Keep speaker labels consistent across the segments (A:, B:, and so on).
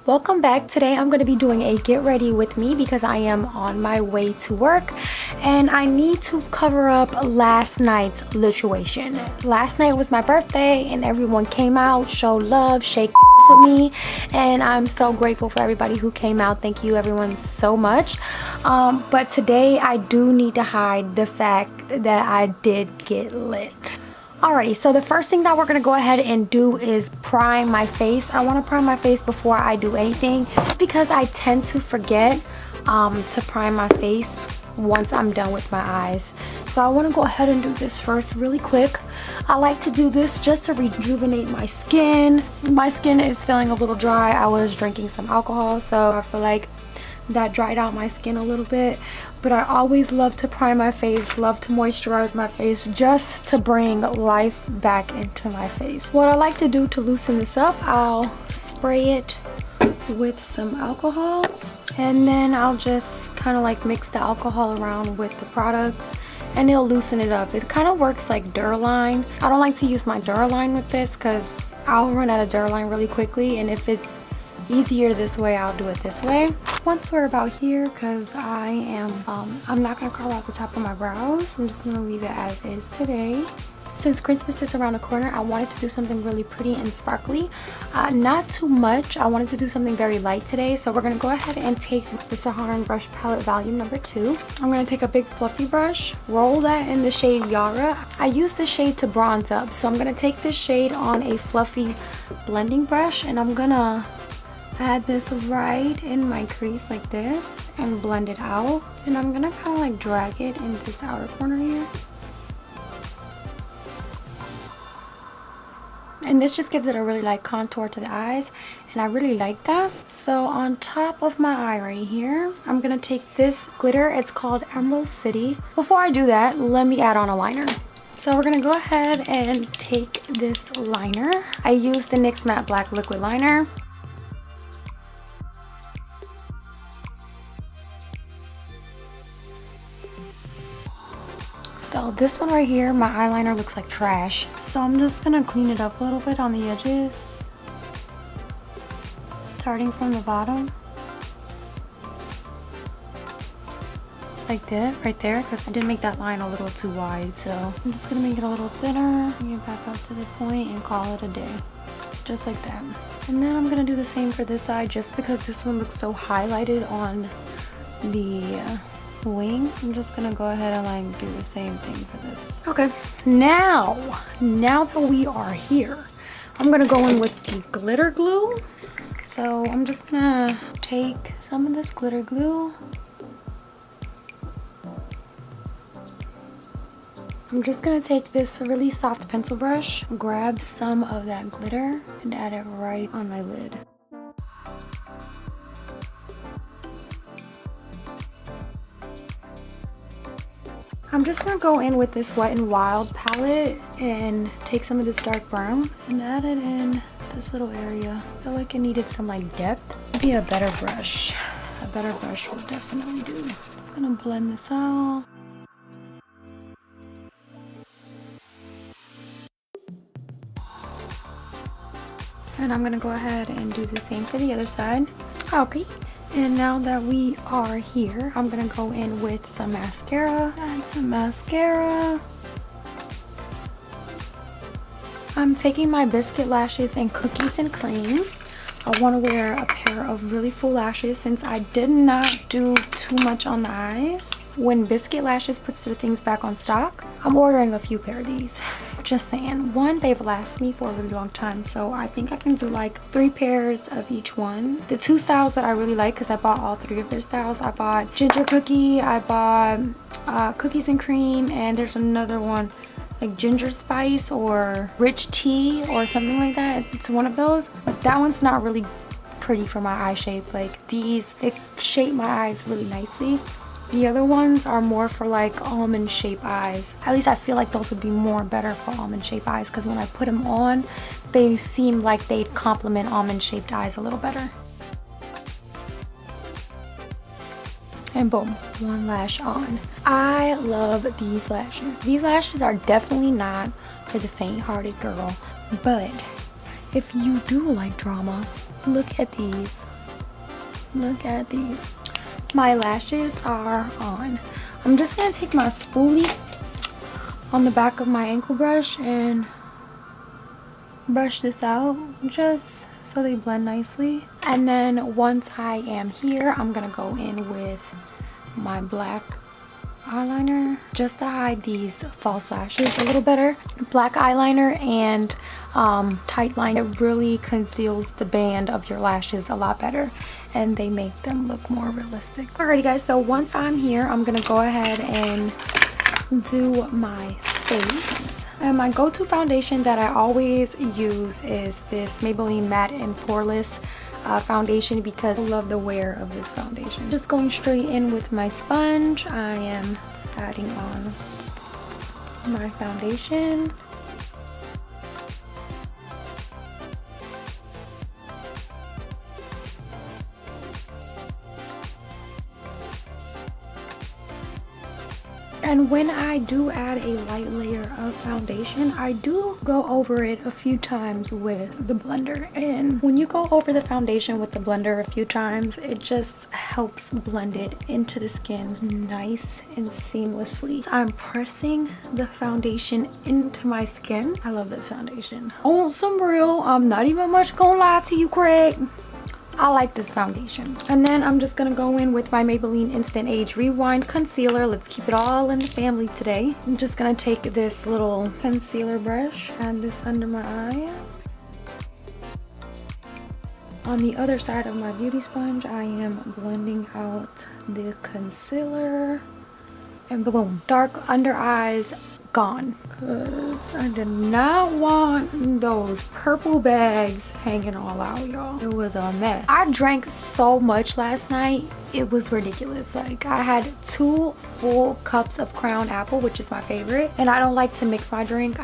A: Welcome back. Today I'm going to be doing a get ready with me because I am on my way to work and I need to cover up last night's situation. Last night was my birthday and everyone came out, showed love, shake with me, and I'm so grateful for everybody who came out. Thank you everyone so much. But today I do need to hide the fact that I did get lit. Alrighty, so the first thing that we're going to go ahead and do is prime my face. I want to prime my face before I do anything. It's because I tend to forget to prime my face once I'm done with my eyes. So I want to go ahead and do this first really quick. I like to do this just to rejuvenate my skin. My skin is feeling a little dry. I was drinking some alcohol, so I feel like that dried out my skin a little bit. But I always love to prime my face, love to moisturize my face just to bring life back into my face. What I like to do to loosen this up, I'll spray it with some alcohol and then I'll just kind of like mix the alcohol around with the product and it'll loosen it up. It kind of works like Duraline. I don't like to use my Duraline with this because I'll run out of Duraline really quickly, and if it's easier this way, I'll do it this way. Once we're about here, because I'm not gonna carve out the top of my brows. I'm just gonna leave it as is today. Since Christmas is around the corner, I wanted to do something really pretty and sparkly. Not too much. I wanted to do something very light today, so we're gonna go ahead and take the Saharan brush palette volume number 2. I'm gonna take a big fluffy brush, roll that in the shade Yara. I use this shade to bronze up, so I'm gonna take this shade on a fluffy blending brush and I'm gonna add this right in my crease like this and blend it out, and I'm gonna kind of like drag it in this outer corner here, and this just gives it a really light contour to the eyes and I really like that. So on top of my eye right here, I'm gonna take this glitter. It's called Emerald City. Before I do that, let me add on a liner. So we're gonna go ahead and take this liner. I use the NYX Matte Black Liquid Liner. So this one right here, my eyeliner looks like trash. So I'm just gonna clean it up a little bit on the edges. Starting from the bottom. Like that, right there, because I did make that line a little too wide. So I'm just gonna make it a little thinner, bring it back up to the point and call it a day. Just like that. And then I'm gonna do the same for this side just because this one looks so highlighted on the wing. I'm just gonna go ahead and like do the same thing for this. Okay, now that we are here, I'm gonna go in with the glitter glue. So I'm just gonna take some of this glitter glue. I'm just gonna take this really soft pencil brush, grab some of that glitter and add it right on my lid. I'm just gonna go in with this Wet n Wild palette and take some of this dark brown and add it in this little area. I feel like it needed some like depth. Maybe a better brush. A better brush will definitely do. Just gonna blend this out. And I'm gonna go ahead and do the same for the other side. Okay. And now that we are here, I'm gonna go in with some mascara. Add some mascara. I'm taking my Biscuit lashes and Cookies and Cream. I want to wear a pair of really full lashes since I did not do too much on the eyes. When Biscuit Lashes puts their things back on stock, I'm ordering a few pair of these. Just saying. One, they've lasted me for a really long time, so I think I can do like 3 pairs of each one. The 2 styles that I really like, because I bought all 3 of their styles. I bought Ginger Cookie, I bought Cookies and Cream, and there's another one like Ginger Spice or Rich Tea or something like that. It's one of those, but that one's not really pretty for my eye shape. Like these, it shape my eyes really nicely. The other ones are more for like almond shape eyes. At least I feel like those would be more better for almond shape eyes, because when I put them on, they seem like they'd complement almond shaped eyes a little better. And boom, one lash on. I love these lashes. These lashes are definitely not for the faint-hearted girl, but if you do like drama, look at these. Look at these. My lashes are on. I'm just gonna take my spoolie on the back of my ankle brush and brush this out just so they blend nicely. And then once I am here, I'm gonna go in with my black eyeliner just to hide these false lashes a little better. Black eyeliner and tight line, it really conceals the band of your lashes a lot better, and they make them look more realistic. Alrighty guys, so once I'm here, I'm gonna go ahead and do my face. And my go-to foundation that I always use is this Maybeline Matte and Poreless foundation, because I love the wear of this foundation. Just going straight in with my sponge, I am adding on my foundation. And when I do add a light layer of foundation, I do go over it a few times with the blender. And when you go over the foundation with the blender a few times, it just helps blend it into the skin nice and seamlessly. So I'm pressing the foundation into my skin. I love this foundation. On some real, I'm not even much gonna lie to you, Craig. I like this foundation. And then I'm just gonna go in with my Maybelline Instant Age Rewind Concealer. Let's keep it all in the family today. I'm just gonna take this little concealer brush, add this under my eyes. On the other side of my beauty sponge, I am blending out the concealer. And boom, dark under eyes gone, because I did not want those purple bags hanging all out, y'all. It was a mess. I drank so much last night, it was ridiculous. Like, I had 2 full cups of Crown Apple, which is my favorite, and I don't like to mix my drink.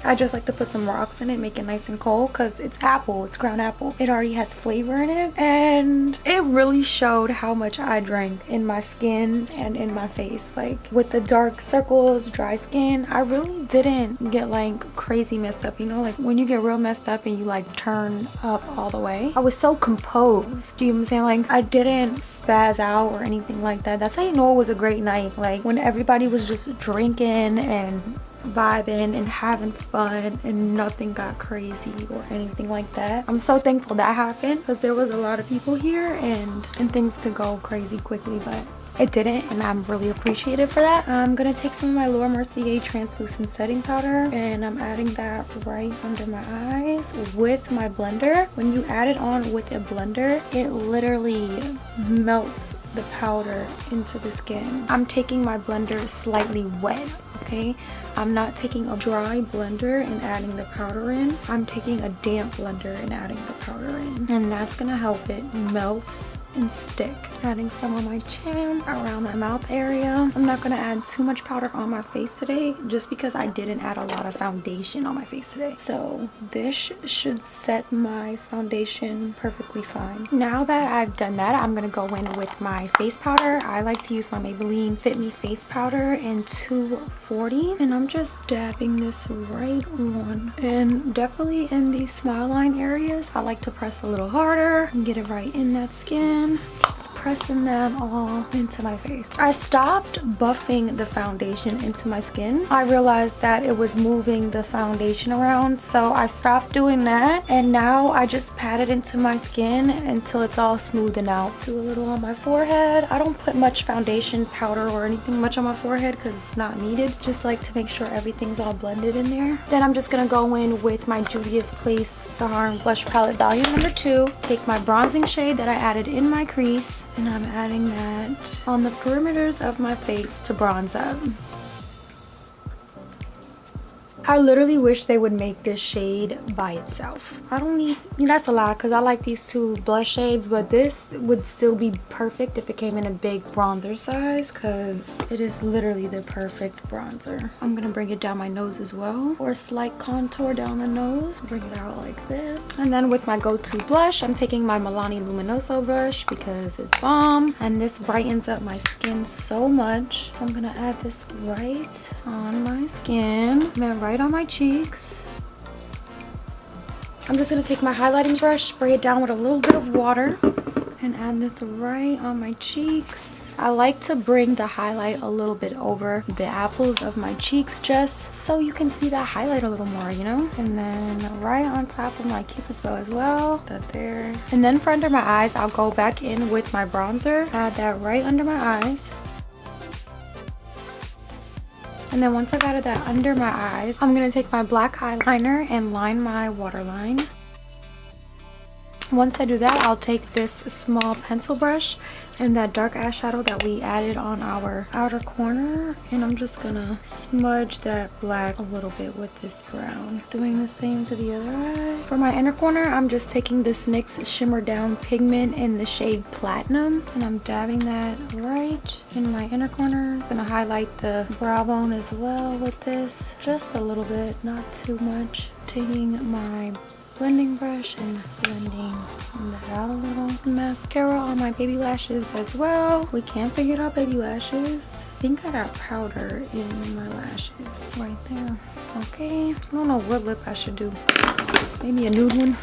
A: I just like to put some rocks in it, make it nice and cold, because it's apple, it's ground apple. It already has flavor in it, and it really showed how much I drank in my skin and in my face. Like, with the dark circles, dry skin, I really didn't get like crazy messed up, you know, like when you get real messed up and you like turn up all the way. I was so composed, do you know what I'm saying? Like, I didn't spaz out or anything like that. That's how you know it was a great night. Like, when everybody was just drinking and vibing and having fun and nothing got crazy or anything like that. I'm so thankful that happened, because there was a lot of people here and things could go crazy quickly, but it didn't, and I'm really appreciative for that. I'm gonna take some of my Laura Mercier translucent setting powder, and I'm adding that right under my eyes with my blender. When you add it on with a blender, it literally melts the powder into the skin. I'm taking my blender slightly wet, okay? I'm not taking a dry blender and adding the powder in. I'm taking a damp blender and adding the powder in, and that's gonna help it melt and stick. Adding some on my chin, around my mouth area. I'm not gonna add too much powder on my face today, just because I didn't add a lot of foundation on my face today. So this should set my foundation perfectly fine. Now that I've done that, I'm gonna go in with my face powder. I like to use my Maybelline Fit Me face powder in 240, and I'm just dabbing this right on, and definitely in these smile line areas I like to press a little harder and get it right in that skin. Just pressing that all into my face. I stopped buffing the foundation into my skin. I realized that it was moving the foundation around, so I stopped doing that, and now I just pat it into my skin until it's all smoothed out. Do a little on my forehead. I don't put much foundation powder or anything much on my forehead because it's not needed. Just like to make sure everything's all blended in there. Then I'm just gonna go in with my Juvia's Place Saharan Blush Palette Volume Number 2. Take my bronzing shade that I added in my crease, and I'm adding that on the perimeters of my face to bronze up. I literally wish they would make this shade by itself. I don't need, that's a lot because I like these two blush shades, but this would still be perfect if it came in a big bronzer size because it is literally the perfect bronzer. I'm gonna bring it down my nose as well, for a slight contour down the nose. Bring it out like this. And then with my go-to blush, I'm taking my Milani Luminoso brush because it's bomb and this brightens up my skin so much. So I'm gonna add this right on my skin, and right on my cheeks. I'm just gonna take my highlighting brush, spray it down with a little bit of water, and add this right on my cheeks. I like to bring the highlight a little bit over the apples of my cheeks just so you can see that highlight a little more, you know? And then right on top of my cupid's bow as well, that there. And then for under my eyes, I'll go back in with my bronzer, add that right under my eyes. And then once I got that under my eyes, I'm gonna take my black eyeliner and line my waterline. Once I do that, I'll take this small pencil brush and that dark eyeshadow that we added on our outer corner, and I'm just gonna smudge that black a little bit with this brown. Doing the same to the other eye. For my inner corner, I'm just taking this NYX Shimmer Down pigment in the shade Platinum, and I'm dabbing that right in my inner corner. Gonna highlight the brow bone as well with this, just a little bit, not too much. Taking my blending brush and blending that out a little. Mascara on my baby lashes as well. We can't figure out baby lashes. I think I got powder in my lashes right there. Okay, I don't know what lip I should do. Maybe a nude one.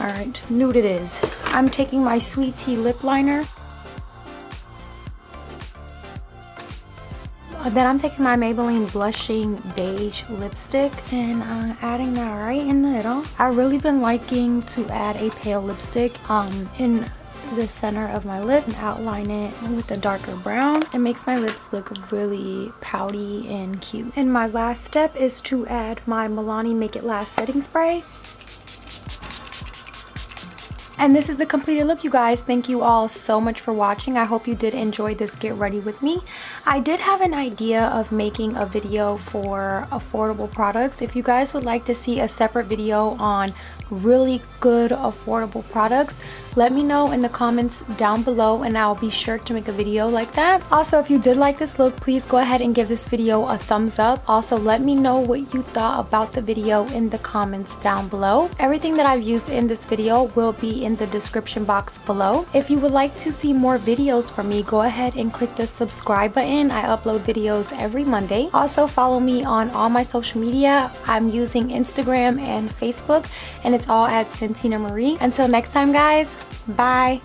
A: All right, nude it is. I'm taking my Sweet Tea lip liner. Then I'm taking my Maybeline blushing beige lipstick and adding that right in the middle. I've really been liking to add a pale lipstick in the center of my lip and outline it with a darker brown. It makes my lips look really pouty and cute. And my last step is to add my Milani Make It Last setting spray. And this is the completed look, you guys. Thank you all so much for watching. I hope you did enjoy this get ready with me. I did have an idea of making a video for affordable products. If you guys would like to see a separate video on really good affordable products, let me know in the comments down below and I'll be sure to make a video like that. Also, if you did like this look, please go ahead and give this video a thumbs up. Also, let me know what you thought about the video in the comments down below. Everything that I've used in this video will be in the description box below. If you would like to see more videos from me, go ahead and click the subscribe button. I upload videos every Monday. Also, follow me on all my social media. I'm using Instagram and Facebook, and it's all at Santina Marie. Until next time, guys, bye.